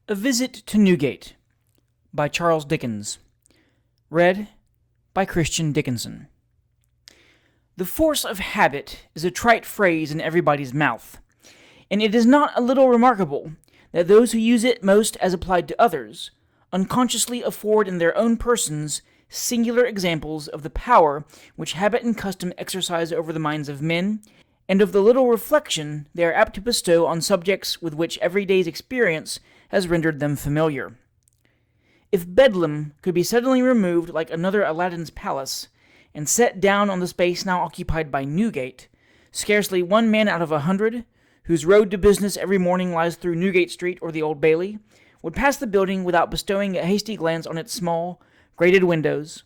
A Visit to Newgate by Charles Dickens. Read by Christian Dickinson. The force of habit is a trite phrase in everybody's mouth, and it is not a little remarkable that those who use it most as applied to others unconsciously afford in their own persons singular examples of the power which habit and custom exercise over the minds of men, and of the little reflection they are apt to bestow on subjects with which every day's experience has rendered them familiar. If Bedlam could be suddenly removed like another Aladdin's palace, and set down on the space now occupied by Newgate, scarcely one man out of 100, whose road to business every morning lies through Newgate Street or the Old Bailey, would pass the building without bestowing a hasty glance on its small, grated windows,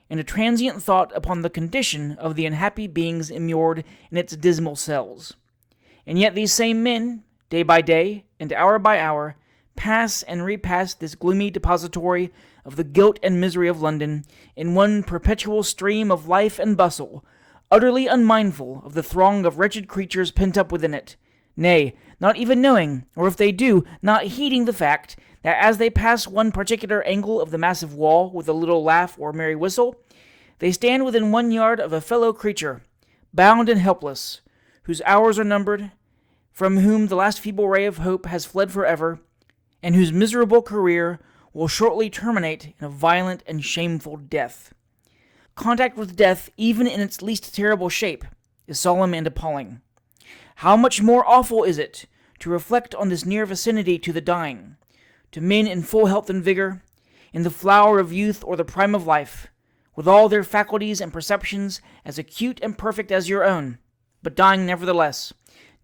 and a transient thought upon the condition of the unhappy beings immured in its dismal cells. And yet these same men, day by day, and hour by hour, pass and repass this gloomy depository of the guilt and misery of London in one perpetual stream of life and bustle, utterly unmindful of the throng of wretched creatures pent up within it, nay, not even knowing, or if they do, not heeding the fact that as they pass one particular angle of the massive wall with a little laugh or merry whistle, they stand within 1 yard of a fellow creature, bound and helpless, whose hours are numbered, from whom the last feeble ray of hope has fled forever, and whose miserable career will shortly terminate in a violent and shameful death. Contact with death, even in its least terrible shape, is solemn and appalling. How much more awful is it to reflect on this near vicinity to the dying, to men in full health and vigor, in the flower of youth or the prime of life, with all their faculties and perceptions as acute and perfect as your own, but dying nevertheless,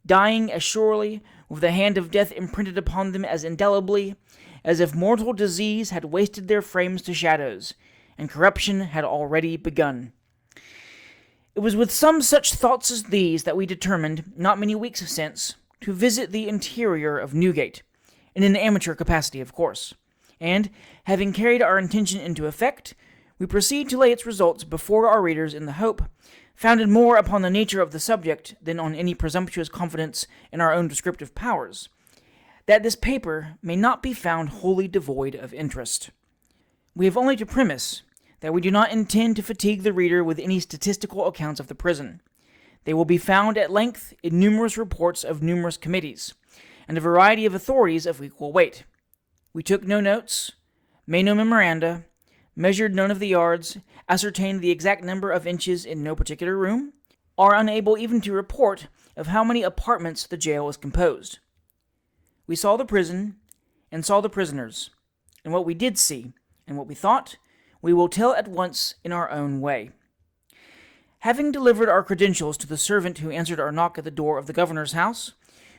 dying as surely, with the hand of death imprinted upon them as indelibly, as if mortal disease had wasted their frames to shadows, and corruption had already begun. It was with some such thoughts as these that we determined, not many weeks since, to visit the interior of Newgate, in an amateur capacity, of course, and, having carried our intention into effect, we proceed to lay its results before our readers in the hope, founded more upon the nature of the subject than on any presumptuous confidence in our own descriptive powers, that this paper may not be found wholly devoid of interest. We have only to premise that we do not intend to fatigue the reader with any statistical accounts of the prison. They will be found at length in numerous reports of numerous committees, and a variety of authorities of equal weight. We took no notes, made no memoranda, measured none of the yards, ascertained the exact number of inches in no particular room, are unable even to report of how many apartments the jail is composed. We saw the prison, and saw the prisoners, and what we did see, and what we thought, we will tell at once in our own way. Having delivered our credentials to the servant who answered our knock at the door of the governor's house,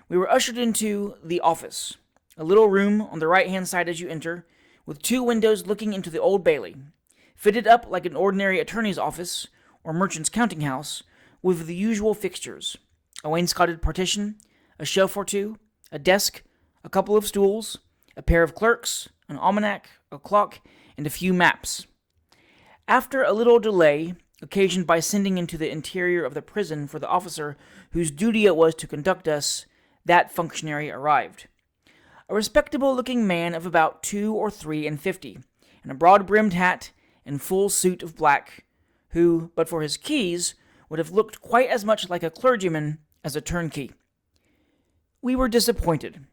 we were ushered into the office, a little room on the right-hand side as you enter, with 2 windows looking into the Old Bailey, fitted up like an ordinary attorney's office or merchant's counting house, with the usual fixtures: a wainscoted partition, a shelf or two, a desk, a couple of stools, a pair of clerks, an almanac, a clock, and a few maps. After a little delay, occasioned by sending into the interior of the prison for the officer whose duty it was to conduct us, that functionary arrived. A respectable-looking man of about 2 or 3 and 50, in a broad-brimmed hat and full suit of black, who, but for his keys, would have looked quite as much like a clergyman as a turnkey. We were disappointed.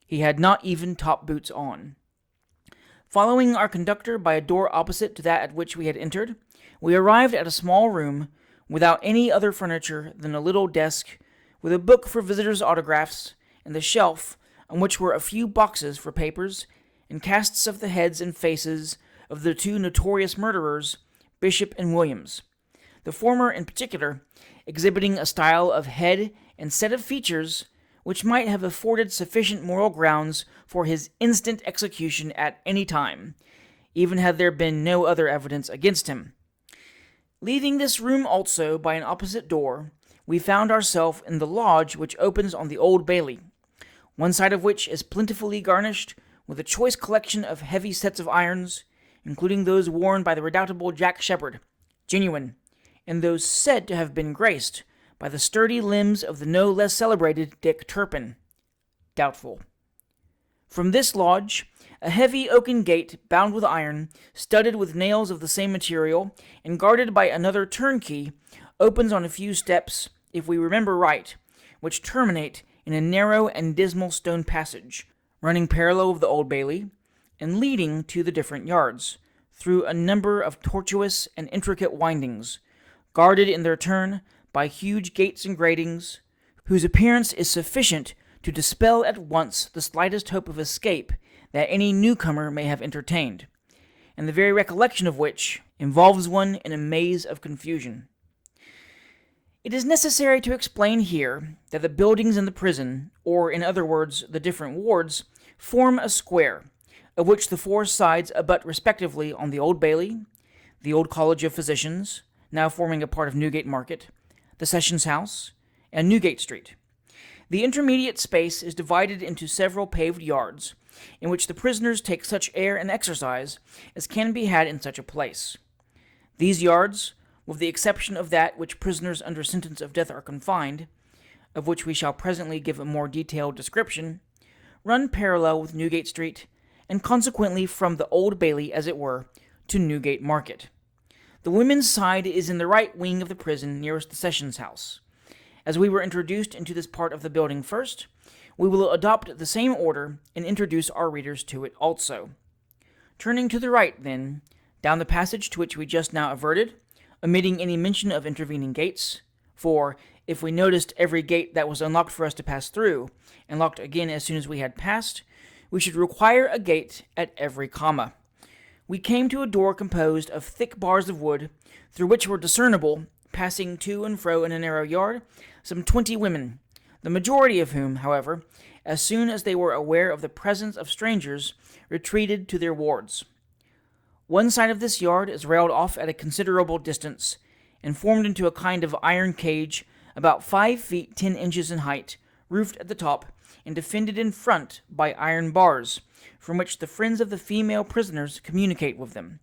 He had not even top boots on. Following our conductor by a door opposite to that at which we had entered, we arrived at a small room without any other furniture than a little desk with a book for visitors' autographs and the shelf on which were a few boxes for papers and casts of the heads and faces of the 2 notorious murderers, Bishop and Williams, the former in particular exhibiting a style of head and set of features which might have afforded sufficient moral grounds for his instant execution at any time, even had there been no other evidence against him. Leaving this room also by an opposite door, we found ourselves in the lodge which opens on the Old Bailey, one side of which is plentifully garnished with a choice collection of heavy sets of irons, including those worn by the redoubtable Jack Sheppard, genuine, and those said to have been graced by the sturdy limbs of the no less celebrated Dick Turpin, doubtful. From this lodge, a heavy oaken gate bound with iron, studded with nails of the same material, and guarded by another turnkey, opens on a few steps, if we remember right, which terminate in a narrow and dismal stone passage, running parallel with the Old Bailey, and leading to the different yards, through a number of tortuous and intricate windings, guarded in their turn by huge gates and gratings, whose appearance is sufficient to dispel at once the slightest hope of escape that any newcomer may have entertained, and the very recollection of which involves one in a maze of confusion. It is necessary to explain here that the buildings in the prison, or in other words, the different wards, form a square, of which the four sides abut respectively on the Old Bailey, the Old College of Physicians, now forming a part of Newgate Market, the Sessions House, and Newgate Street. The intermediate space is divided into several paved yards, in which the prisoners take such air and exercise as can be had in such a place. These yards, with the exception of that which prisoners under sentence of death are confined, of which we shall presently give a more detailed description, run parallel with Newgate Street, and consequently from the Old Bailey, as it were, to Newgate Market. The women's side is in the right wing of the prison nearest the Sessions House. As we were introduced into this part of the building first, we will adopt the same order and introduce our readers to it also. Turning to the right, then, down the passage to which we just now adverted, omitting any mention of intervening gates, for if we noticed every gate that was unlocked for us to pass through, and locked again as soon as we had passed, we should require a gate at every comma. We came to a door composed of thick bars of wood, through which were discernible, passing to and fro in a narrow yard, some 20 women, the majority of whom, however, as soon as they were aware of the presence of strangers, retreated to their wards. One side of this yard is railed off at a considerable distance, and formed into a kind of iron cage about 5 feet 10 inches in height, roofed at the top, and defended in front by iron bars, from which the friends of the female prisoners communicate with them.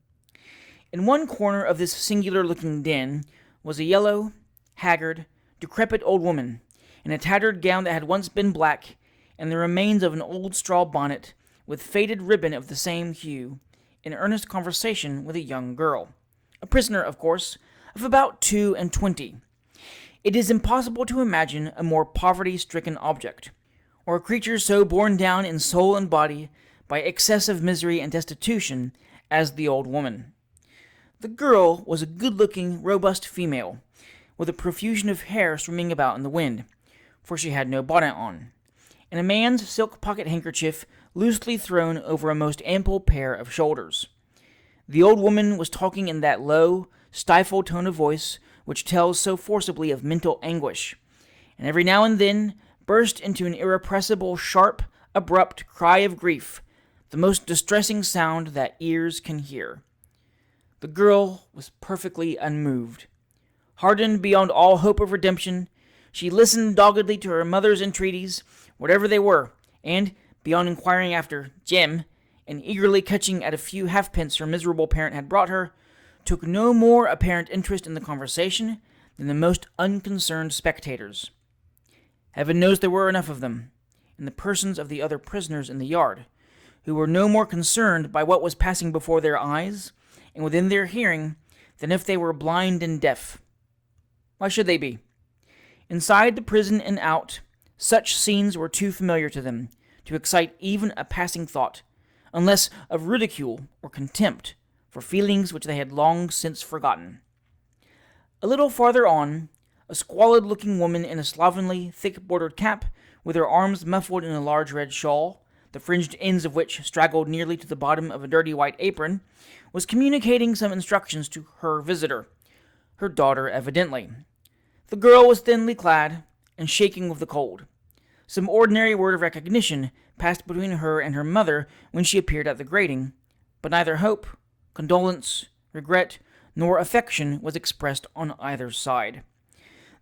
In one corner of this singular-looking den was a yellow, haggard, decrepit old woman, in a tattered gown that had once been black, and the remains of an old straw bonnet, with faded ribbon of the same hue, in earnest conversation with a young girl, a prisoner, of course, of about 22. It is impossible to imagine a more poverty-stricken object, or a creature so borne down in soul and body by excessive misery and destitution as the old woman. The girl was a good-looking, robust female, with a profusion of hair swimming about in the wind, for she had no bonnet on, and a man's silk pocket-handkerchief loosely thrown over a most ample pair of shoulders. The old woman was talking in that low, stifled tone of voice which tells so forcibly of mental anguish, and every now and then burst into an irrepressible, sharp, abrupt cry of grief, the most distressing sound that ears can hear. The girl was perfectly unmoved. Hardened beyond all hope of redemption, she listened doggedly to her mother's entreaties, whatever they were, and, beyond inquiring after Jim, and eagerly catching at a few halfpence her miserable parent had brought her, took no more apparent interest in the conversation than the most unconcerned spectators. Heaven knows there were enough of them, in the persons of the other prisoners in the yard, who were no more concerned by what was passing before their eyes and within their hearing than if they were blind and deaf. Why should they be? Inside the prison and out, such scenes were too familiar to them to excite even a passing thought, unless of ridicule or contempt for feelings which they had long since forgotten. A little farther on, a squalid-looking woman in a slovenly, thick-bordered cap, with her arms muffled in a large red shawl, the fringed ends of which straggled nearly to the bottom of a dirty white apron, was communicating some instructions to her visitor, her daughter evidently. The girl was thinly clad, and shaking with the cold. Some ordinary word of recognition passed between her and her mother when she appeared at the grating, but neither hope, condolence, regret, nor affection was expressed on either side.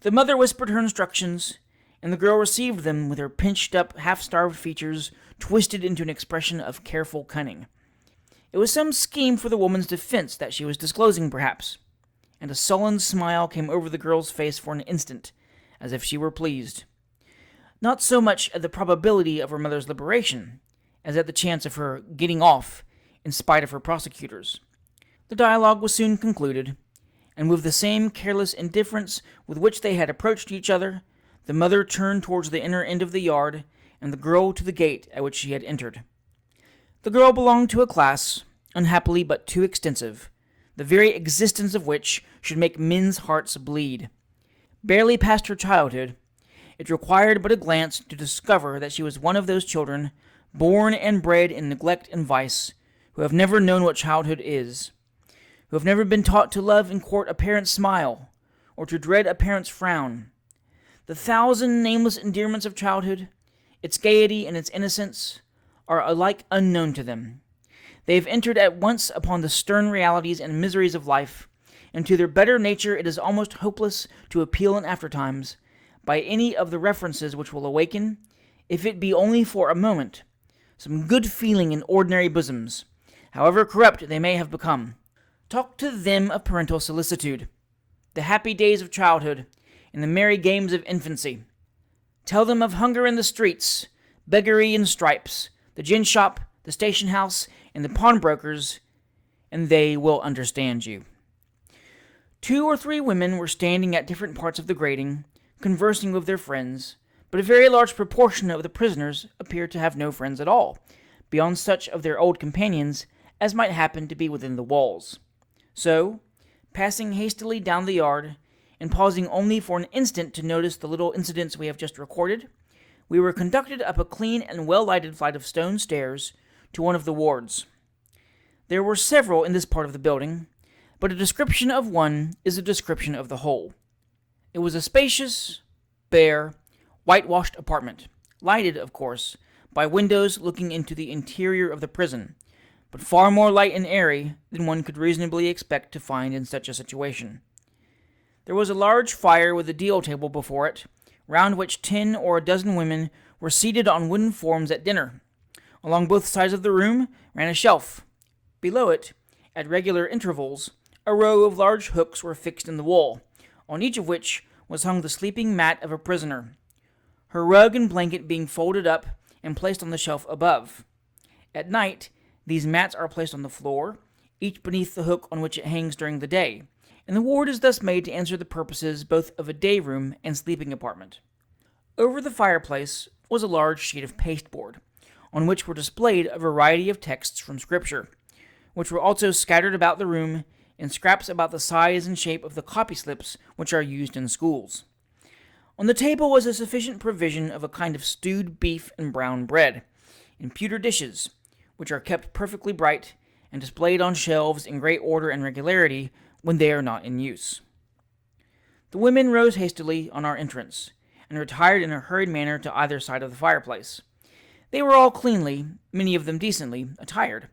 The mother whispered her instructions, and the girl received them with her pinched-up, half-starved features twisted into an expression of careful cunning. It was some scheme for the woman's defense that she was disclosing, perhaps, and a sullen smile came over the girl's face for an instant, as if she were pleased. Not so much at the probability of her mother's liberation, as at the chance of her getting off in spite of her prosecutors. The dialogue was soon concluded, and with the same careless indifference with which they had approached each other, the mother turned towards the inner end of the yard, and the girl to the gate at which she had entered. The girl belonged to a class, unhappily but too extensive, the very existence of which should make men's hearts bleed. Barely past her childhood, it required but a glance to discover that she was one of those children, born and bred in neglect and vice, who have never known what childhood is, who have never been taught to love and court a parent's smile, or to dread a parent's frown. The thousand nameless endearments of childhood, its gaiety and its innocence, are alike unknown to them. They have entered at once upon the stern realities and miseries of life, and to their better nature it is almost hopeless to appeal in aftertimes, by any of the references which will awaken, if it be only for a moment, some good feeling in ordinary bosoms, however corrupt they may have become. Talk to them of parental solicitude, the happy days of childhood, and the merry games of infancy. Tell them of hunger in the streets, beggary and stripes, the gin shop, the station house, and the pawnbrokers, and they will understand you. 2 or 3 women were standing at different parts of the grating, conversing with their friends, but a very large proportion of the prisoners appeared to have no friends at all, beyond such of their old companions as might happen to be within the walls. So, passing hastily down the yard, and pausing only for an instant to notice the little incidents we have just recorded, we were conducted up a clean and well-lighted flight of stone stairs to one of the wards. There were several in this part of the building, but a description of one is a description of the whole. It was a spacious, bare, whitewashed apartment, lighted, of course, by windows looking into the interior of the prison, but far more light and airy than one could reasonably expect to find in such a situation. There was a large fire with a deal table before it, round which 10 or a dozen women were seated on wooden forms at dinner. Along both sides of the room ran a shelf. Below it, at regular intervals, a row of large hooks were fixed in the wall, on each of which was hung the sleeping mat of a prisoner, her rug and blanket being folded up and placed on the shelf above. At night, these mats are placed on the floor, each beneath the hook on which it hangs during the day, and the ward is thus made to answer the purposes both of a day room and sleeping apartment. Over the fireplace was a large sheet of pasteboard, on which were displayed a variety of texts from Scripture, which were also scattered about the room in scraps about the size and shape of the copy slips which are used in schools. On the table was a sufficient provision of a kind of stewed beef and brown bread, in pewter dishes, which are kept perfectly bright, and displayed on shelves in great order and regularity when they are not in use. The women rose hastily on our entrance, and retired in a hurried manner to either side of the fireplace. They were all cleanly, many of them decently, attired,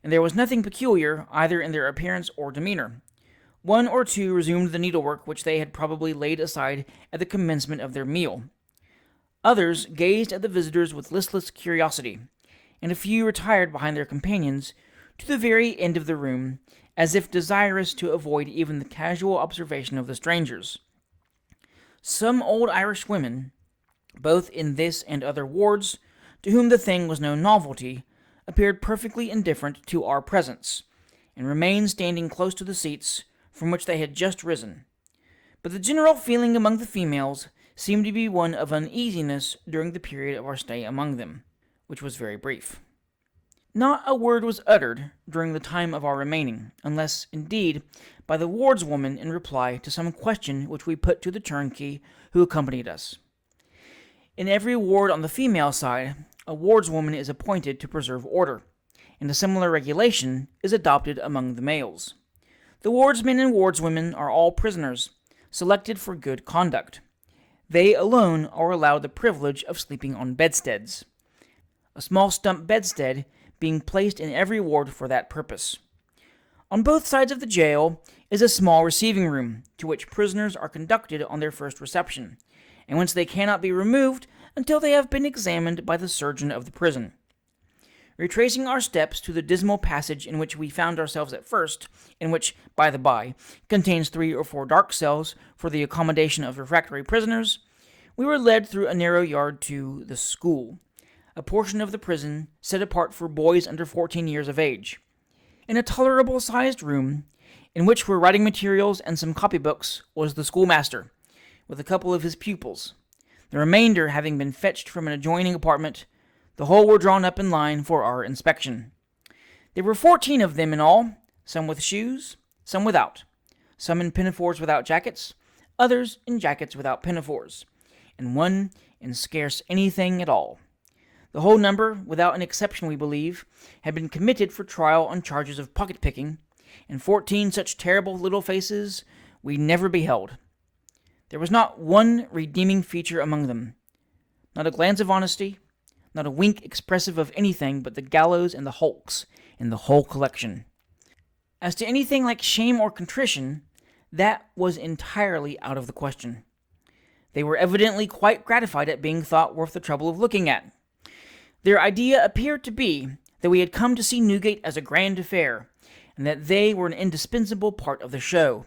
and there was nothing peculiar either in their appearance or demeanor. 1 or 2 resumed the needlework which they had probably laid aside at the commencement of their meal. Others gazed at the visitors with listless curiosity, and a few retired behind their companions to the very end of the room, as if desirous to avoid even the casual observation of the strangers. Some old Irish women, both in this and other wards, to whom the thing was no novelty, appeared perfectly indifferent to our presence, and remained standing close to the seats from which they had just risen. But the general feeling among the females seemed to be one of uneasiness during the period of our stay among them, which was very brief. Not a word was uttered during the time of our remaining, unless, indeed, by the wardswoman in reply to some question which we put to the turnkey who accompanied us. In every ward on the female side, a wardswoman is appointed to preserve order, and a similar regulation is adopted among the males. The wardsmen and wardswomen are all prisoners, selected for good conduct. They alone are allowed the privilege of sleeping on bedsteads, a small stump bedstead being placed in every ward for that purpose. On both sides of the jail is a small receiving room, to which prisoners are conducted on their first reception, and whence they cannot be removed until they have been examined by the surgeon of the prison. Retracing our steps to the dismal passage in which we found ourselves at first, and which, by the by, contains 3 or 4 dark cells for the accommodation of refractory prisoners, we were led through a narrow yard to the school, a portion of the prison set apart for boys under 14 years of age. In a tolerable-sized room, in which were writing materials and some copybooks, was the schoolmaster, with a couple of his pupils. The remainder having been fetched from an adjoining apartment, the whole were drawn up in line for our inspection. There were 14 of them in all, some with shoes, some without, some in pinafores without jackets, others in jackets without pinafores, and one in scarce anything at all. The whole number, without an exception we believe, had been committed for trial on charges of pocket-picking, and 14 such terrible little faces we never beheld. There was not one redeeming feature among them, not a glance of honesty, not a wink expressive of anything but the gallows and the hulks in the whole collection. As to anything like shame or contrition, that was entirely out of the question. They were evidently quite gratified at being thought worth the trouble of looking at. Their idea appeared to be that we had come to see Newgate as a grand affair, and that they were an indispensable part of the show,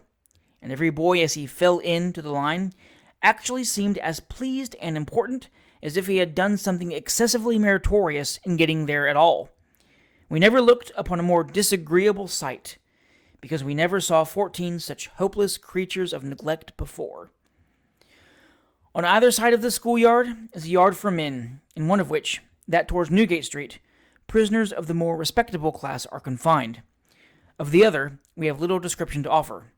and every boy as he fell into the line actually seemed as pleased and important as if he had done something excessively meritorious in getting there at all. We never looked upon a more disagreeable sight, because we never saw 14 such hopeless creatures of neglect before. On either side of the schoolyard is a yard for men, in one of which, that towards Newgate Street, prisoners of the more respectable class are confined. Of the other, we have little description to offer,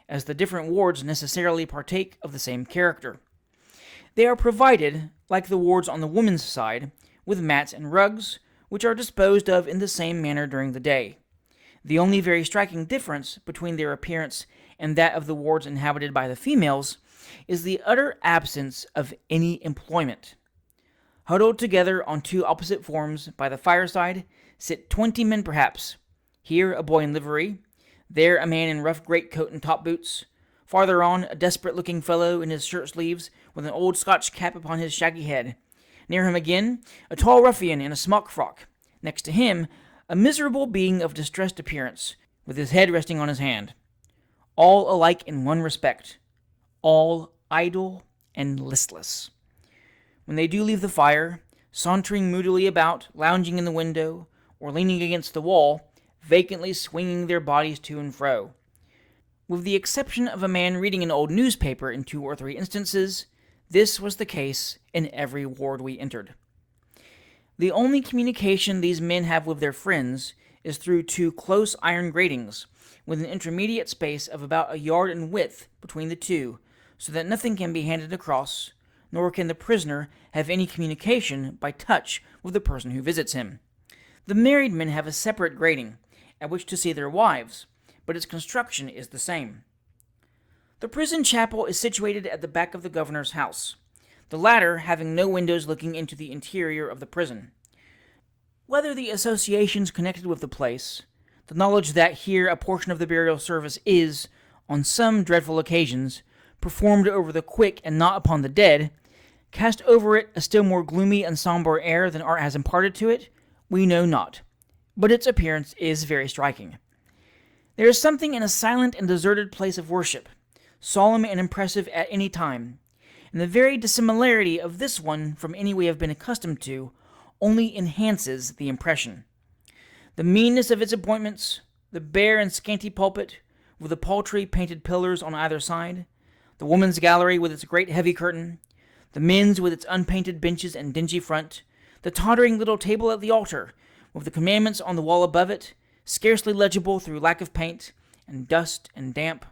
as the different wards necessarily partake of the same character. They are provided, like the wards on the women's side, with mats and rugs, which are disposed of in the same manner during the day. The only very striking difference between their appearance and that of the wards inhabited by the females is the utter absence of any employment. Huddled together on two opposite forms by the fireside sit 20 men perhaps, here a boy in livery, there a man in rough greatcoat and top boots, farther on a desperate-looking fellow in his shirt-sleeves with an old Scotch cap upon his shaggy head. Near him again, a tall ruffian in a smock-frock. Next to him, a miserable being of distressed appearance, with his head resting on his hand. All alike in one respect, all idle and listless. When they do leave the fire, sauntering moodily about, lounging in the window, or leaning against the wall, vacantly swinging their bodies to and fro. With the exception of a man reading an old newspaper in 2 or 3 instances, this was the case in every ward we entered. The only communication these men have with their friends is through 2 close iron gratings, with an intermediate space of about a yard in width between the 2, so that nothing can be handed across, nor can the prisoner have any communication by touch with the person who visits him. The married men have a separate grating, at which to see their wives, but its construction is the same. The prison chapel is situated at the back of the governor's house, the latter having no windows looking into the interior of the prison. Whether the associations connected with the place, the knowledge that here a portion of the burial service is, on some dreadful occasions, performed over the quick and not upon the dead, cast over it a still more gloomy and somber air than art has imparted to it, we know not, but its appearance is very striking. There is something in a silent and deserted place of worship, solemn and impressive at any time, and the very dissimilarity of this one from any we have been accustomed to only enhances the impression. The meanness of its appointments, the bare and scanty pulpit, with the paltry painted pillars on either side, the women's gallery with its great heavy curtain, the men's with its unpainted benches and dingy front, the tottering little table at the altar, with the commandments on the wall above it, scarcely legible through lack of paint, and dust and damp,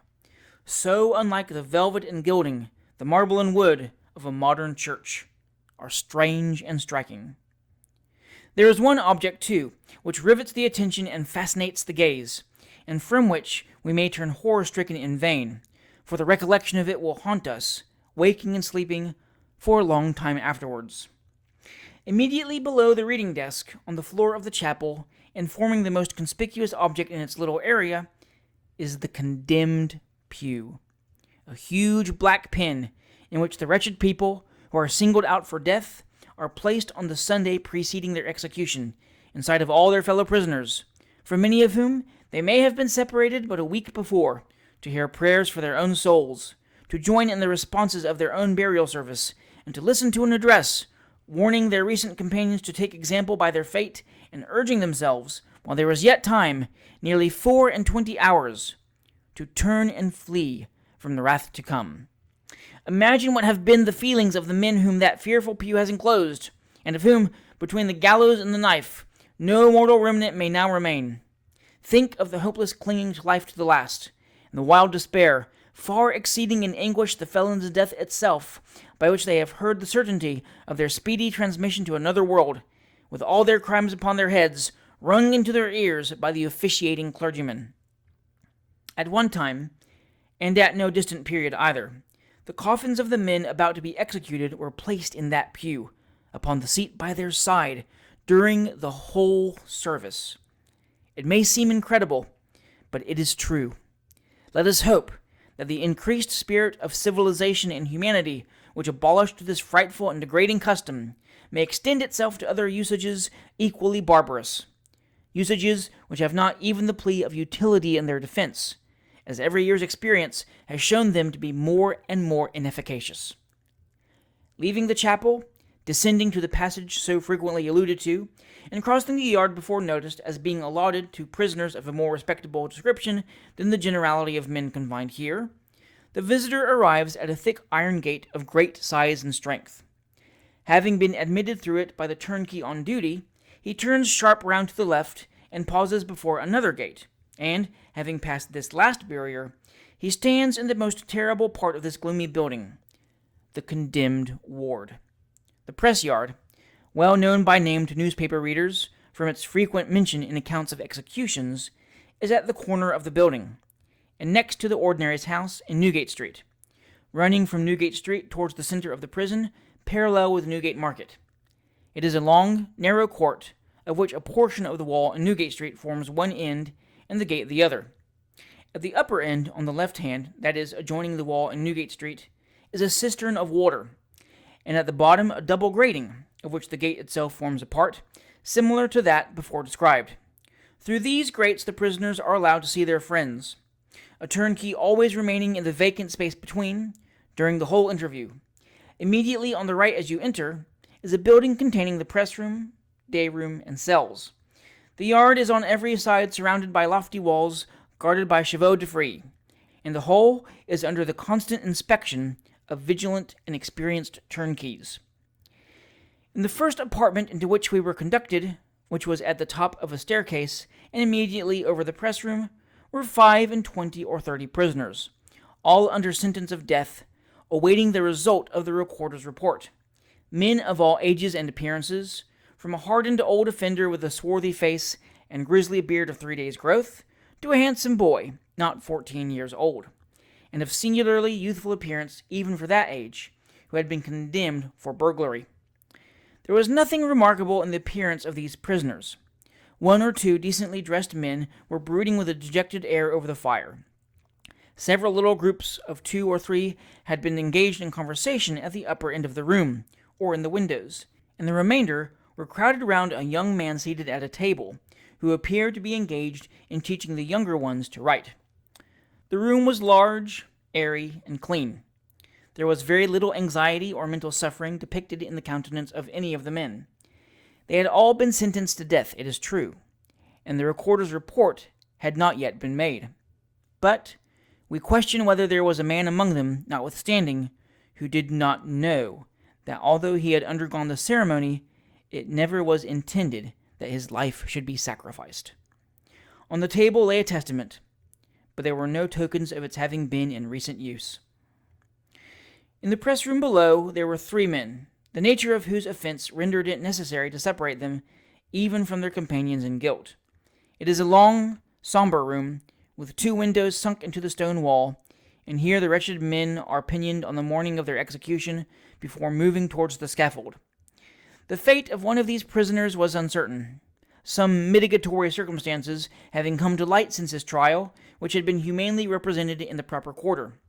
so unlike the velvet and gilding, the marble and wood of a modern church, are strange and striking. There is one object, too, which rivets the attention and fascinates the gaze, and from which we may turn horror-stricken in vain, for the recollection of it will haunt us, waking and sleeping, for a long time afterwards. Immediately below the reading desk, on the floor of the chapel, and forming the most conspicuous object in its little area, is the condemned pew, a huge black pen in which the wretched people who are singled out for death are placed on the Sunday preceding their execution, in sight of all their fellow prisoners, from many of whom they may have been separated but a week before, to hear prayers for their own souls, to join in the responses of their own burial service, and to listen to an address, warning their recent companions to take example by their fate, and urging themselves, while there was yet time, nearly 24 hours, to turn and flee from the wrath to come. Imagine what have been the feelings of the men whom that fearful pew has enclosed, and of whom, between the gallows and the knife, no mortal remnant may now remain. Think of the hopeless clinging to life to the last, and the wild despair, far exceeding in anguish the felon's death itself, by which they have heard the certainty of their speedy transmission to another world, with all their crimes upon their heads, rung into their ears by the officiating clergyman. At one time, and at no distant period either, the coffins of the men about to be executed were placed in that pew, upon the seat by their side, during the whole service. It may seem incredible, but it is true. Let us hope that the increased spirit of civilization and humanity which abolished this frightful and degrading custom may extend itself to other usages equally barbarous, usages which have not even the plea of utility in their defense, as every year's experience has shown them to be more and more inefficacious. Leaving the chapel, descending to the passage so frequently alluded to, and crossing the yard before noticed as being allotted to prisoners of a more respectable description than the generality of men confined here, the visitor arrives at a thick iron gate of great size and strength. Having been admitted through it by the turnkey on duty, he turns sharp round to the left and pauses before another gate, and, having passed this last barrier, he stands in the most terrible part of this gloomy building, the condemned ward. The press yard, well known by name to newspaper readers from its frequent mention in accounts of executions, is at the corner of the building, and next to the ordinary's house in Newgate Street, running from Newgate Street towards the center of the prison, parallel with Newgate Market. It is a long, narrow court, of which a portion of the wall in Newgate Street forms one end and the gate the other. At the upper end, on the left hand, that is, adjoining the wall in Newgate Street, is a cistern of water, and at the bottom a double grating, of which the gate itself forms a part, similar to that before described. Through these grates the prisoners are allowed to see their friends, a turnkey always remaining in the vacant space between, during the whole interview. Immediately on the right as you enter is a building containing the press room, day room, and cells. The yard is on every side surrounded by lofty walls guarded by chevaux de frise, and the whole is under the constant inspection of vigilant and experienced turnkeys. In the first apartment into which we were conducted, which was at the top of a staircase and immediately over the press room, were 25 or 30 prisoners, all under sentence of death, awaiting the result of the recorder's report. Men of all ages and appearances, from a hardened old offender with a swarthy face and grisly beard of 3 days' growth, to a handsome boy, not 14 years old, and of singularly youthful appearance even for that age, who had been condemned for burglary. There was nothing remarkable in the appearance of these prisoners. 1 or 2 decently dressed men were brooding with a dejected air over the fire. Several little groups of 2 or 3 had been engaged in conversation at the upper end of the room, or in the windows, and the remainder were crowded round a young man seated at a table, who appeared to be engaged in teaching the younger ones to write. The room was large, airy, and clean. There was very little anxiety or mental suffering depicted in the countenance of any of the men. They had all been sentenced to death, it is true, and the recorder's report had not yet been made. But we question whether there was a man among them, notwithstanding, who did not know that although he had undergone the ceremony, it never was intended that his life should be sacrificed. On the table lay a testament, but there were no tokens of its having been in recent use. In the press room below there were 3 men, the nature of whose offense rendered it necessary to separate them even from their companions in guilt. It is a long, somber room, with 2 windows sunk into the stone wall, and here the wretched men are pinioned on the morning of their execution before moving towards the scaffold. The fate of one of these prisoners was uncertain, some mitigatory circumstances having come to light since his trial, which had been humanely represented in the proper quarter.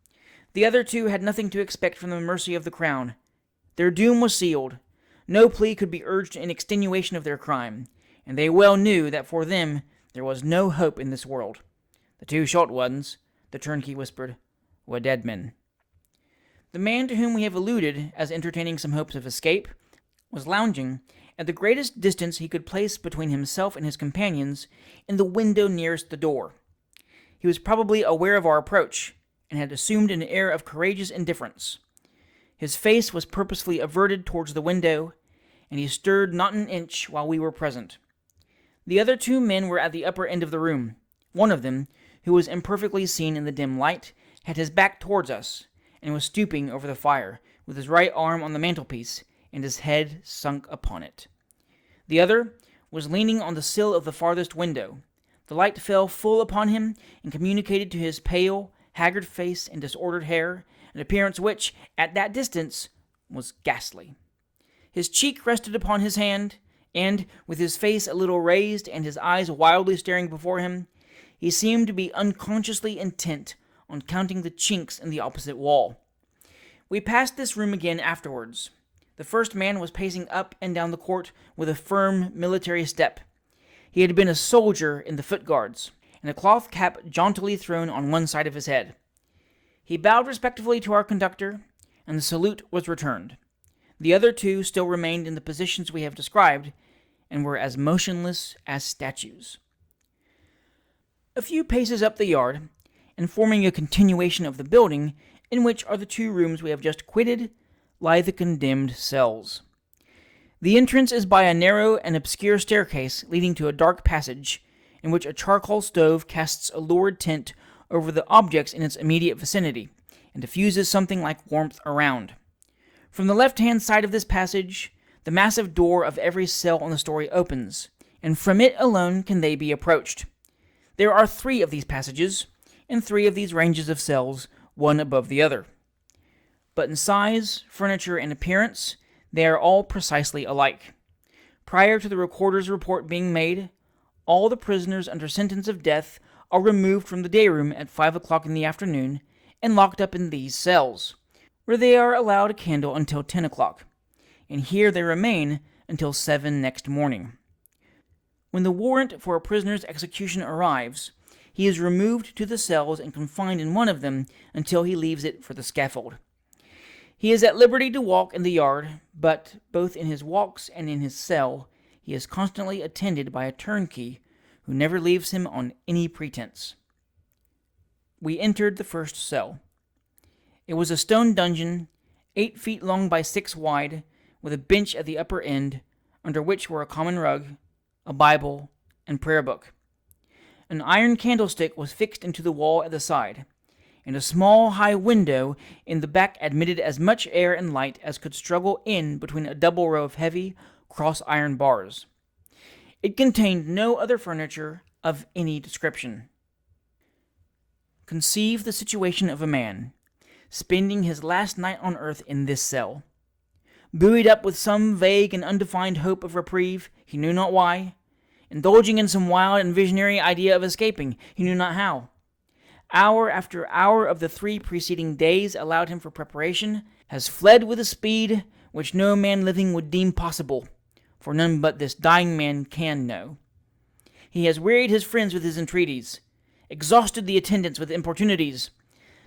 The other 2 had nothing to expect from the mercy of the crown. Their doom was sealed. No plea could be urged in extenuation of their crime, and they well knew that for them there was no hope in this world. The 2 short ones, the turnkey whispered, were dead men. The man to whom we have alluded as entertaining some hopes of escape was lounging, at the greatest distance he could place between himself and his companions, in the window nearest the door. He was probably aware of our approach, and had assumed an air of courageous indifference. His face was purposefully averted towards the window, and he stirred not an inch while we were present. The other 2 men were at the upper end of the room. One of them, who was imperfectly seen in the dim light, had his back towards us, and was stooping over the fire, with his right arm on the mantelpiece, and his head sunk upon it. The other was leaning on the sill of the farthest window. The light fell full upon him, and communicated to his pale, haggard face and disordered hair an appearance which, at that distance, was ghastly. His cheek rested upon his hand, and, with his face a little raised and his eyes wildly staring before him, he seemed to be unconsciously intent on counting the chinks in the opposite wall. We passed this room again afterwards. The first man was pacing up and down the court with a firm military step. He had been a soldier in the Foot Guards, and a cloth cap jauntily thrown on one side of his head. He bowed respectfully to our conductor, and the salute was returned. The other 2 still remained in the positions we have described, and were as motionless as statues. A few paces up the yard, and forming a continuation of the building, in which are the 2 rooms we have just quitted, lie the condemned cells. The entrance is by a narrow and obscure staircase leading to a dark passage, in which a charcoal stove casts a lurid tint over the objects in its immediate vicinity, and diffuses something like warmth around. From the left-hand side of this passage, the massive door of every cell on the story opens, and from it alone can they be approached. There are 3 of these passages, and 3 of these ranges of cells, one above the other. But in size, furniture, and appearance, they are all precisely alike. Prior to the recorder's report being made, all the prisoners under sentence of death are removed from the day room at 5 o'clock in the afternoon and locked up in these cells, where they are allowed a candle until 10 o'clock, and here they remain until 7 next morning. When the warrant for a prisoner's execution arrives, he is removed to the cells and confined in one of them until he leaves it for the scaffold. He is at liberty to walk in the yard, but both in his walks and in his cell he is constantly attended by a turnkey who never leaves him on any pretense. We entered the first cell. It was a stone dungeon, 8 feet long by 6 wide, with a bench at the upper end, under which were a common rug, a Bible, and prayer book. An iron candlestick was fixed into the wall at the side, and a small high window in the back admitted as much air and light as could struggle in between a double row of heavy, cross-iron bars. It contained no other furniture of any description. Conceive the situation of a man, spending his last night on earth in this cell. Buoyed up with some vague and undefined hope of reprieve, he knew not why, indulging in some wild and visionary idea of escaping, he knew not how. Hour after hour of the 3 preceding days allowed him for preparation has fled with a speed which no man living would deem possible, for none but this dying man can know. He has wearied his friends with his entreaties, exhausted the attendants with importunities,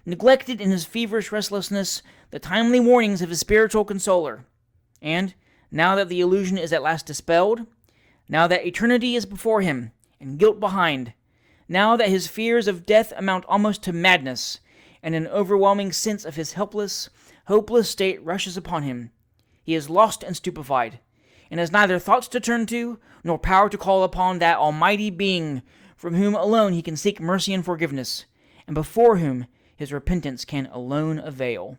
neglected in his feverish restlessness the timely warnings of his spiritual consoler, and, now that the illusion is at last dispelled, now that eternity is before him, and guilt behind, now that his fears of death amount almost to madness, and an overwhelming sense of his helpless, hopeless state rushes upon him, he is lost and stupefied, and has neither thoughts to turn to, nor power to call upon that Almighty Being, from whom alone he can seek mercy and forgiveness, and before whom his repentance can alone avail.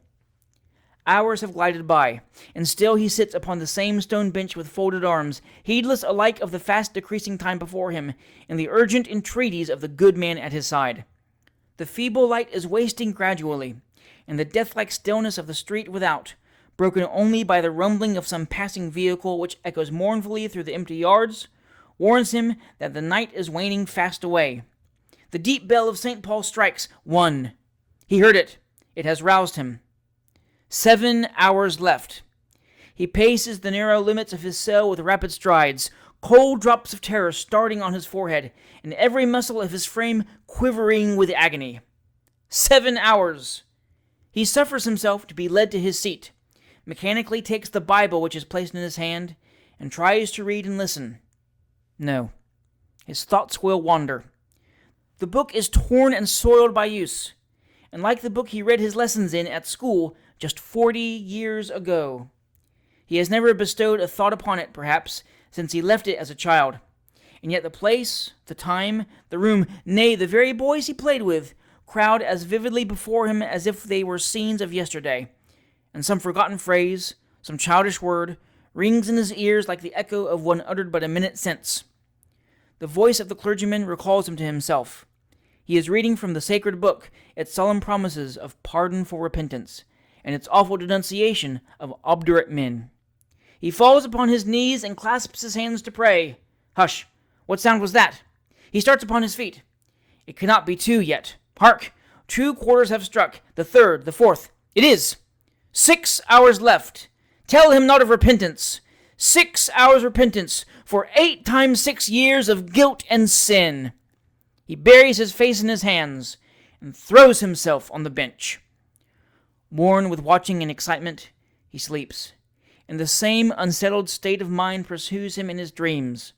Hours have glided by, and still he sits upon the same stone bench with folded arms, heedless alike of the fast decreasing time before him, and the urgent entreaties of the good man at his side. The feeble light is wasting gradually, and the death-like stillness of the street without, broken only by the rumbling of some passing vehicle which echoes mournfully through the empty yards, warns him that the night is waning fast away. The deep bell of St. Paul strikes 1. He heard it. It has roused him. 7 hours left. He paces the narrow limits of his cell with rapid strides, cold drops of terror starting on his forehead, and every muscle of his frame quivering with agony. 7 hours. He suffers himself to be led to his seat, mechanically takes the Bible which is placed in his hand, and tries to read and listen. No, his thoughts will wander. The book is torn and soiled by use, and like the book he read his lessons in at school just 40 years ago. He has never bestowed a thought upon it, perhaps, since he left it as a child. And yet the place, the time, the room, nay, the very boys he played with, crowd as vividly before him as if they were scenes of yesterday. And some forgotten phrase, some childish word, rings in his ears like the echo of one uttered but a minute since. The voice of the clergyman recalls him to himself. He is reading from the sacred book its solemn promises of pardon for repentance, and its awful denunciation of obdurate men. He falls upon his knees and clasps his hands to pray. Hush! What sound was that? He starts upon his feet. It cannot be 2 yet. Hark! 2 quarters have struck, the 3rd, the 4th. It is! 6 hours left. Tell him not of repentance. 6 hours repentance for 8 times 6 years of guilt and sin. He buries his face in his hands and throws himself on the bench. Worn with watching and excitement, he sleeps. And the same unsettled state of mind pursues him in his dreams.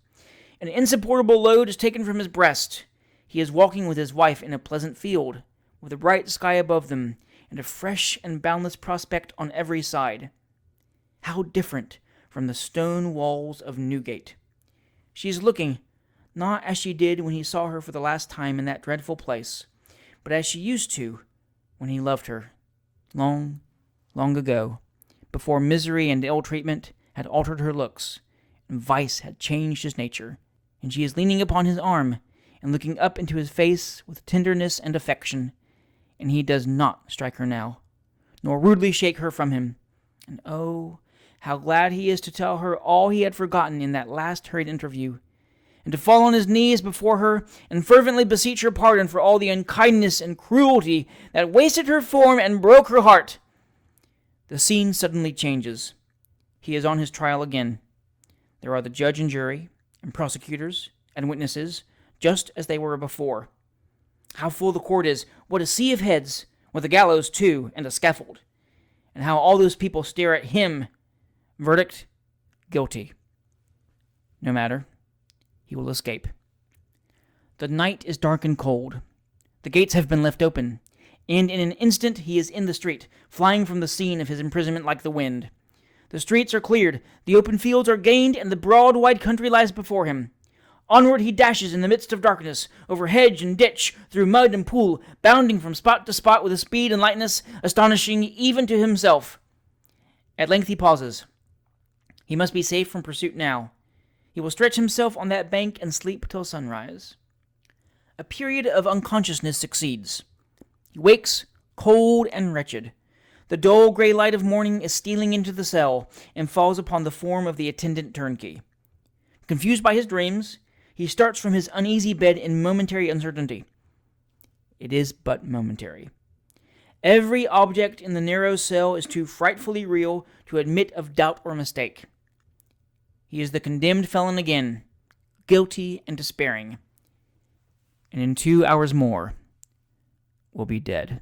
An insupportable load is taken from his breast. He is walking with his wife in a pleasant field, with a bright sky above them, and a fresh and boundless prospect on every side. How different from the stone walls of Newgate. She is looking, not as she did when he saw her for the last time in that dreadful place, but as she used to when he loved her, long, long ago, before misery and ill-treatment had altered her looks, and vice had changed his nature, and she is leaning upon his arm, and looking up into his face with tenderness and affection, and he does not strike her now, nor rudely shake her from him. And oh, how glad he is to tell her all he had forgotten in that last hurried interview, and to fall on his knees before her, and fervently beseech her pardon for all the unkindness and cruelty that wasted her form and broke her heart. The scene suddenly changes. He is on his trial again. There are the judge and jury, and prosecutors, and witnesses, just as they were before. How full the court is, what a sea of heads, with a gallows too, and a scaffold. And how all those people stare at him. Verdict, guilty. No matter, he will escape. The night is dark and cold. The gates have been left open, and in an instant he is in the street, flying from the scene of his imprisonment like the wind. The streets are cleared, the open fields are gained, and the broad wide country lies before him. Onward he dashes in the midst of darkness, over hedge and ditch, through mud and pool, bounding from spot to spot with a speed and lightness astonishing even to himself. At length he pauses. He must be safe from pursuit now. He will stretch himself on that bank and sleep till sunrise. A period of unconsciousness succeeds. He wakes, cold and wretched. The dull grey light of morning is stealing into the cell, and falls upon the form of the attendant turnkey. Confused by his dreams, he starts from his uneasy bed in momentary uncertainty. It is but momentary. Every object in the narrow cell is too frightfully real to admit of doubt or mistake. He is the condemned felon again, guilty and despairing, and in 2 hours more will be dead.